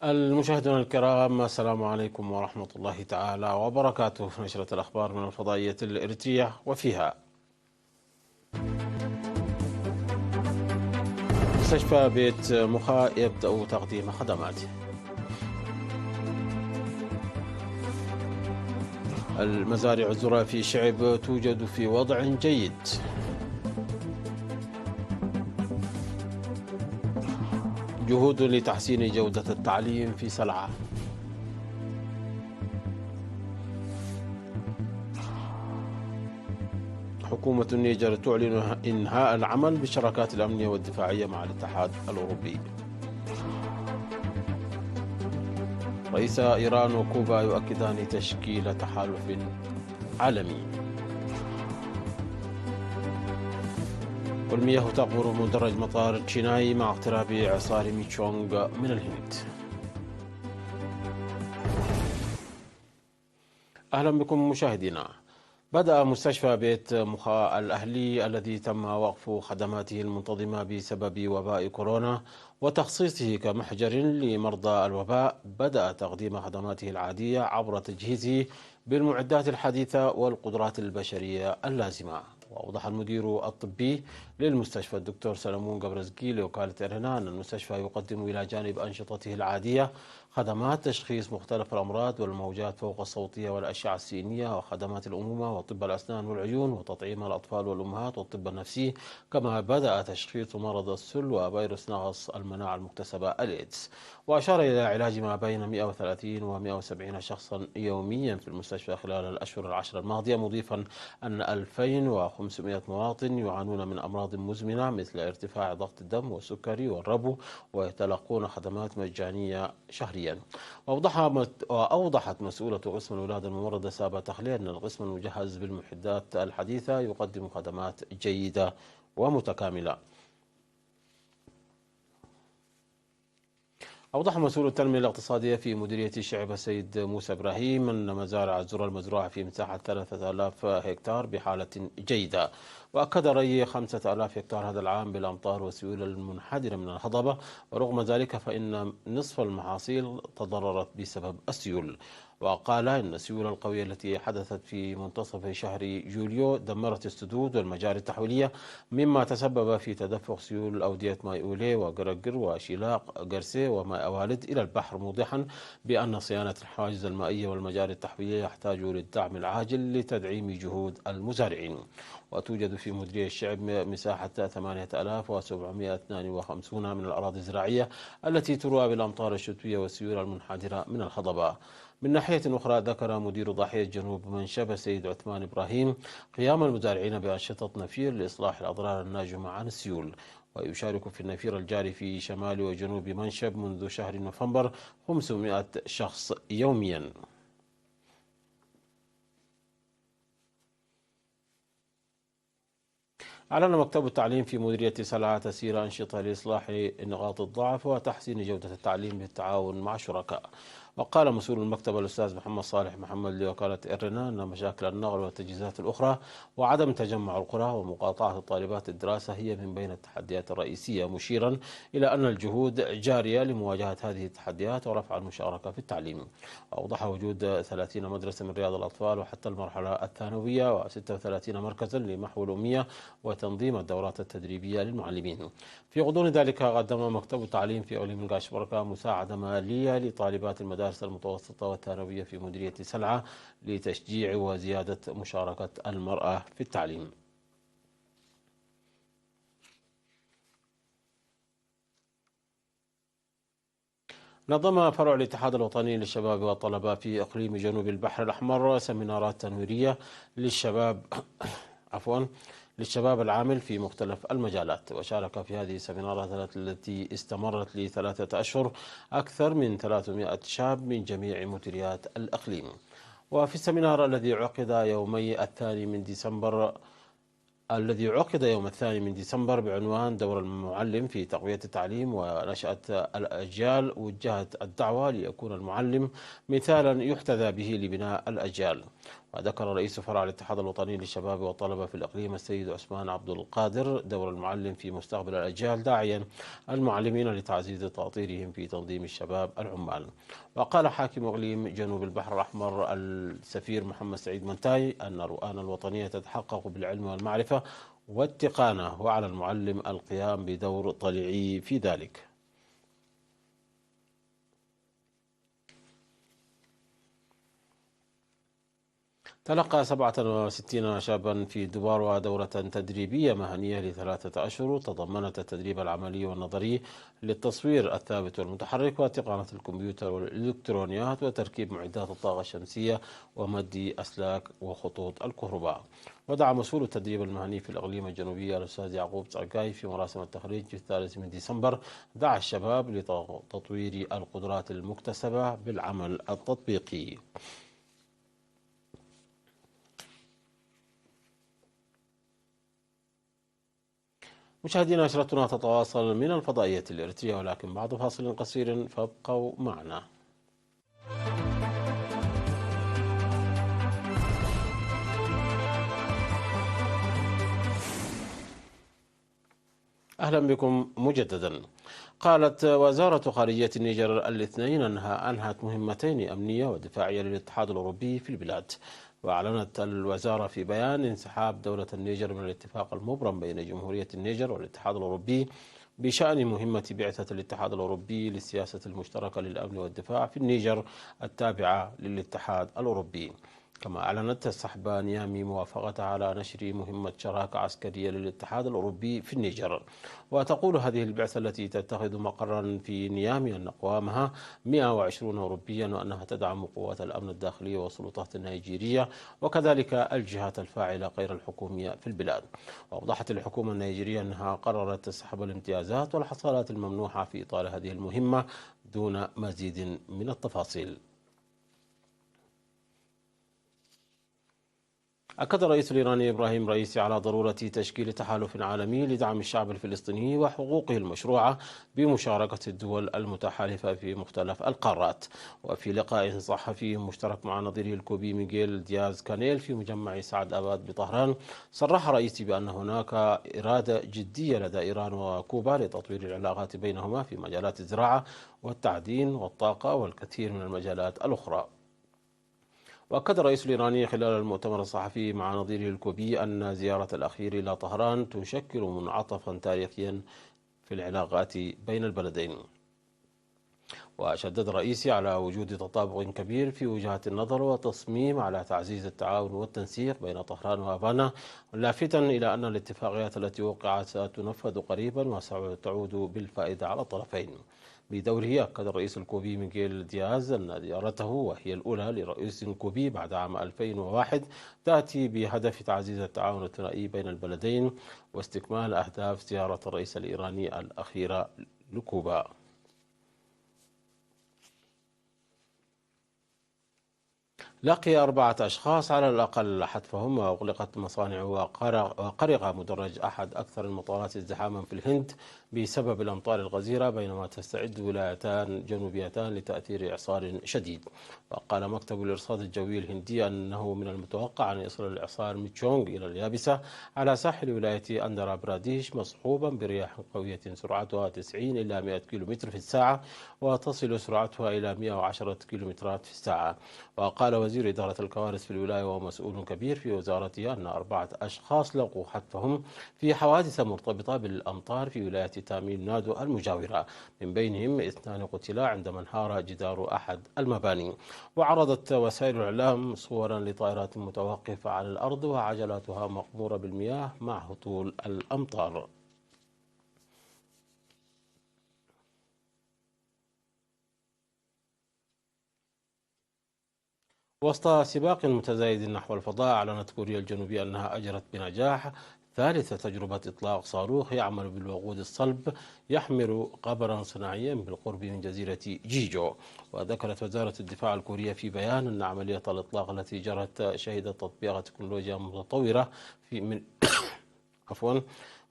المشاهدون الكرام، السلام عليكم ورحمة الله تعالى وبركاته. في نشرة الأخبار من الفضائية الإريترية، وفيها: مستشفى بيت مخا يبدأ تقديم خدماته. المزارع الذرة في شعب توجد في وضع جيد. جهود لتحسين جودة التعليم في سلعة. حكومة النيجر تعلن إنهاء العمل بالشراكات الأمنية والدفاعية مع الاتحاد الأوروبي. رئيسا إيران وكوبا يؤكدان تشكيل تحالف عالمي. والمياه تغمر مدرج مطار تشيناي مع اقتراب إعصار ميتشونغ من الهند. أهلا بكم مشاهدينا. بدأ مستشفى بيت مخا الأهلي الذي تم وقف خدماته المنتظمة بسبب وباء كورونا وتخصيصه كمحجر لمرضى الوباء، بدأ تقديم خدماته العادية عبر تجهيزه بالمعدات الحديثة والقدرات البشرية اللازمة. وأوضح المدير الطبي للمستشفى الدكتور سلمون قبرزقي لوكالة إرنا أن المستشفى يقدم إلى جانب أنشطته العادية خدمات تشخيص مختلف الأمراض والموجات فوق الصوتية والأشعة السينية وخدمات الأمومة وطب الأسنان والعيون وتطعيم الأطفال والأمهات والطب النفسي، كما بدأ تشخيص مرض السل وفيروس نقص المناعة المكتسبة الإيدز. وأشار إلى علاج ما بين 130 و 170 شخصا يوميا في المستشفى خلال الأشهر العشر الماضية، مضيفا أن 2500 مواطن يعانون من أمراض مزمنة مثل ارتفاع ضغط الدم والسكري والربو ويتلقون خدمات مجانية شهريا. وأوضحت مسؤولة قسم الولادة الممرضة سابا تخلي أن القسم المجهز بالمحدات الحديثة يقدم خدمات جيدة ومتكاملة. أوضح مسؤول التنمية الاقتصادية في مديرية الشعب السيد موسى إبراهيم أن مزارع الذرة المزروعة في مساحة 3000 هكتار بحالة جيدة، وأكد ري 5000 هكتار هذا العام بالأمطار والسيول المنحدرة من الهضبة، ورغم ذلك فإن نصف المحاصيل تضررت بسبب السيول. وقال إن السيول القوية التي حدثت في منتصف شهر يوليو دمرت السدود والمجاري التحويلية، مما تسبب في تدفق سيول أودية ماي أولي وقرقر وشيلاق قرسي وماء أوالد إلى البحر، موضحا بأن صيانة الحواجز المائية والمجاري التحويلية يحتاج للدعم العاجل لتدعيم جهود المزارعين. وتوجد في مديرية الشعب مساحة 8752 من الأراضي الزراعية التي تروى بالأمطار الشتوية والسيول المنحدرة من الهضبة. من ناحية أخرى، ذكر مدير ضاحية جنوب منشب السيد عثمان إبراهيم قيام المزارعين بأنشطة نفير لإصلاح الأضرار الناجمة عن السيول. ويشارك في النفير الجاري في شمال وجنوب منشب منذ شهر نوفمبر 500 شخص يوميا. أعلن مكتب التعليم في مديرية سلعة تسيير أنشطة لإصلاح نقاط الضعف وتحسين جودة التعليم بالتعاون مع شركاء. وقال مسؤول المكتب الأستاذ محمد صالح محمد لوكالة إرنا أن مشاكل النقل والتجهيزات الأخرى وعدم تجمع القرى ومقاطعة الطالبات الدراسة هي من بين التحديات الرئيسية، مشيرا إلى أن الجهود جارية لمواجهة هذه التحديات ورفع المشاركة في التعليم. وأوضح وجود 30 مدرسة من رياض الأطفال وحتى المرحلة الثانوية و36 مركزا لمحو الأمية وتنظيم الدورات التدريبية للمعلمين. في غضون ذلك قدم مكتب التعليم في أولي من قاشبركة مساعدة مالية لطالبات المدارس المتوسطة والثانوية في مديرية سلعة لتشجيع وزيادة مشاركة المرأة في التعليم. نظم فرع الاتحاد الوطني للشباب والطلبة في إقليم جنوب البحر الأحمر سيمينارات تنويرية للشباب للشباب العامل في مختلف المجالات. وشارك في هذه السيمينارات التي استمرت ل3 أشهر أكثر من 300 شاب من جميع مديريات الإقليم. وفي السيمينار الذي عقد يومي 2 من ديسمبر الذي عقد يوم 2 ديسمبر بعنوان دور المعلم في تقوية التعليم ونشأة الأجيال، وجهت الدعوة ليكون المعلم مثالا يحتذى به لبناء الأجيال. وذكر رئيس فرع الاتحاد الوطني للشباب والطلبة في الإقليم السيد عثمان عبد القادر دور المعلم في مستقبل الأجيال، داعيا المعلمين لتعزيز تأطيرهم في تنظيم الشباب العمال. وقال حاكم إقليم جنوب البحر الأحمر السفير محمد سعيد منتاي أن الرؤى الوطنية تتحقق بالعلم والمعرفة والتقانة، وعلى المعلم القيام بدور طليعي في ذلك. تلقى 67 شابا في دبارة دورة تدريبية مهنية ل3 أشهر تضمنت التدريب العملي والنظري للتصوير الثابت والمتحرك وتقنية الكمبيوتر والإلكترونيات وتركيب معدات الطاقة الشمسية ومد أسلاك وخطوط الكهرباء. ودعا مسؤول التدريب المهني في الإقليم الجنوبي الأستاذ يعقوب صقاي في مراسم التخريج في 3 ديسمبر دعا الشباب لتطوير القدرات المكتسبة بالعمل التطبيقي. مشاهدينا، نشرتنا تتواصل من الفضائية الإريترية، ولكن بعد فاصل قصير فابقوا معنا. أهلا بكم مجددا. قالت وزارة خارجية النيجر الاثنين أنها أنهت مهمتين أمنية ودفاعية للاتحاد الأوروبي في البلاد. وأعلنت الوزارة في بيان انسحاب دولة النيجر من الاتفاق المبرم بين جمهورية النيجر والاتحاد الأوروبي بشأن مهمة بعثة الاتحاد الأوروبي للسياسة المشتركة للأمن والدفاع في النيجر التابعة للاتحاد الأوروبي. كما أعلنت سحب نيامي موافقتها على نشر مهمة شراكة عسكرية للاتحاد الأوروبي في النيجر. وتقول هذه البعثة التي تتخذ مقرا في نيامي أن أقوامها 120 أوروبيا، وأنها تدعم قوات الأمن الداخلي والسلطات النيجيرية وكذلك الجهات الفاعلة غير الحكومية في البلاد. وأوضحت الحكومة النيجيرية أنها قررت سحب الامتيازات والحصالات الممنوحة في إطار هذه المهمة دون مزيد من التفاصيل. أكد الرئيس الإيراني إبراهيم رئيسي على ضرورة تشكيل تحالف عالمي لدعم الشعب الفلسطيني وحقوقه المشروعة بمشاركة الدول المتحالفة في مختلف القارات. وفي لقاء صحفي مشترك مع نظيره الكوبي ميغيل دياز كانيل في مجمع سعد أباد بطهران، صرح رئيسي بأن هناك إرادة جدية لدى إيران وكوبا لتطوير العلاقات بينهما في مجالات الزراعة والتعدين والطاقة والكثير من المجالات الأخرى. وأكد الرئيس الإيراني خلال المؤتمر الصحفي مع نظيره الكوبي أن زيارة الأخير إلى طهران تشكل منعطفا تاريخيا في العلاقات بين البلدين. وشدد الرئيس على وجود تطابق كبير في وجهات النظر وتصميم على تعزيز التعاون والتنسيق بين طهران وهافانا، لافتا إلى أن الاتفاقيات التي وقعت ستنفذ قريبا وستعود بالفائدة على الطرفين. بدوره أكد الرئيس الكوبي ميغيل دياز أن زيارته، وهي الأولى لرئيس كوبي بعد عام 2001، تأتي بهدف تعزيز التعاون الثنائي بين البلدين واستكمال أهداف زيارة الرئيس الإيراني الأخيرة لكوبا. لقي 4 أشخاص على الأقل حتفهم وأغلقت مصانع وقرق مدرج أحد أكثر المطارات ازدحاما في الهند بسبب الأمطار الغزيرة، بينما تستعد ولايتان جنوبيتان لتأثير إعصار شديد. وقال مكتب الإرصاد الجوي الهندي أنه من المتوقع أن يصل الإعصار ميتشونغ إلى اليابسة على ساحل ولاية أندرا براديش، مصحوبا برياح قوية سرعتها 90 إلى 100 كيلومتر في الساعة، وتصل سرعتها إلى 110 كيلومترات في الساعة. وقال وزير إدارة الكوارث في الولاية ومسؤول كبير في وزارته أن 4 أشخاص لقوا حتفهم في حوادث مرتبطة بالأمطار في ولاية تاميل نادو المجاورة، من بينهم 2 قتلا عندما انهار جدار أحد المباني. وعرضت وسائل الإعلام صورا لطائرات متوقفة على الأرض وعجلاتها مغمورة بالمياه مع هطول الأمطار. وسط سباق متزايد نحو الفضاء، أعلنت كوريا الجنوبية أنها أجرت بنجاح ثالث تجربة إطلاق صاروخ يعمل بالوقود الصلب يحمل قبرا صناعيا بالقرب من جزيرة جيجو. وذكرت وزارة الدفاع الكورية في بيان أن عملية الإطلاق التي جرت شهدت تطبيق تكنولوجيا متطورة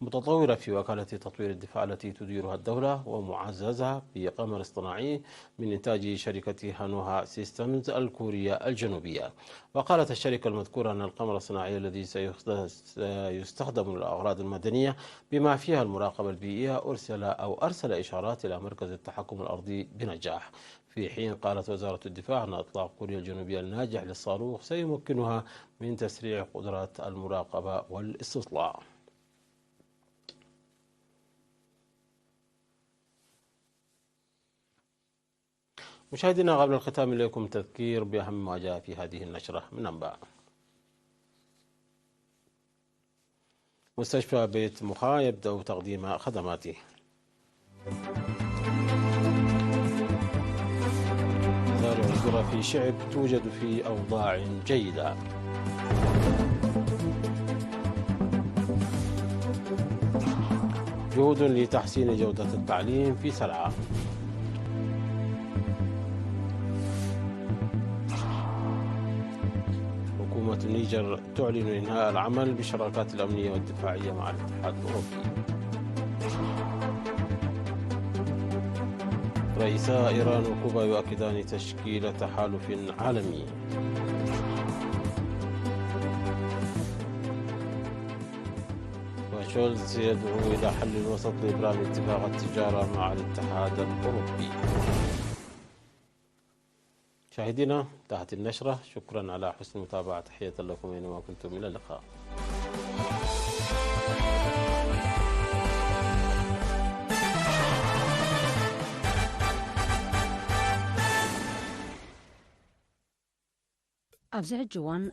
متطورة في وكالة تطوير الدفاع التي تديرها الدولة ومعززة بقمر اصطناعي من إنتاج شركة هانوها سيستمز الكورية الجنوبية. وقالت الشركة المذكورة أن القمر الصناعي الذي سيستخدم للأغراض المدنية بما فيها المراقبة البيئية أرسل إشارات إلى مركز التحكم الأرضي بنجاح، في حين قالت وزارة الدفاع أن إطلاق كوريا الجنوبية الناجح للصاروخ سيمكنها من تسريع قدرات المراقبة والاستطلاع. مشاهدينا، قبل الختام إليكم تذكير بأهم ما جاء في هذه النشرة من أنباء. مستشفى بيت مخا يبدأ تقديم خدماته. مزارع الذرة في شعب توجد في أوضاع جيدة. جهود لتحسين جودة التعليم في سلعة. حكومة النيجر تعلن إنهاء العمل بالشراكات الأمنية والدفاعية مع الاتحاد الأوروبي. رئيسا إيران وكوبا يؤكدان تشكيل تحالف عالمي. وشولز يدعو إلى حل وسط لإبرام اتفاق التجارة مع الاتحاد الأوروبي. مشاهدينا، انتهت النشرة. شكرا على حسن المتابعة. تحية لكم أينما كنتم. إلى اللقاء. أفزع جوان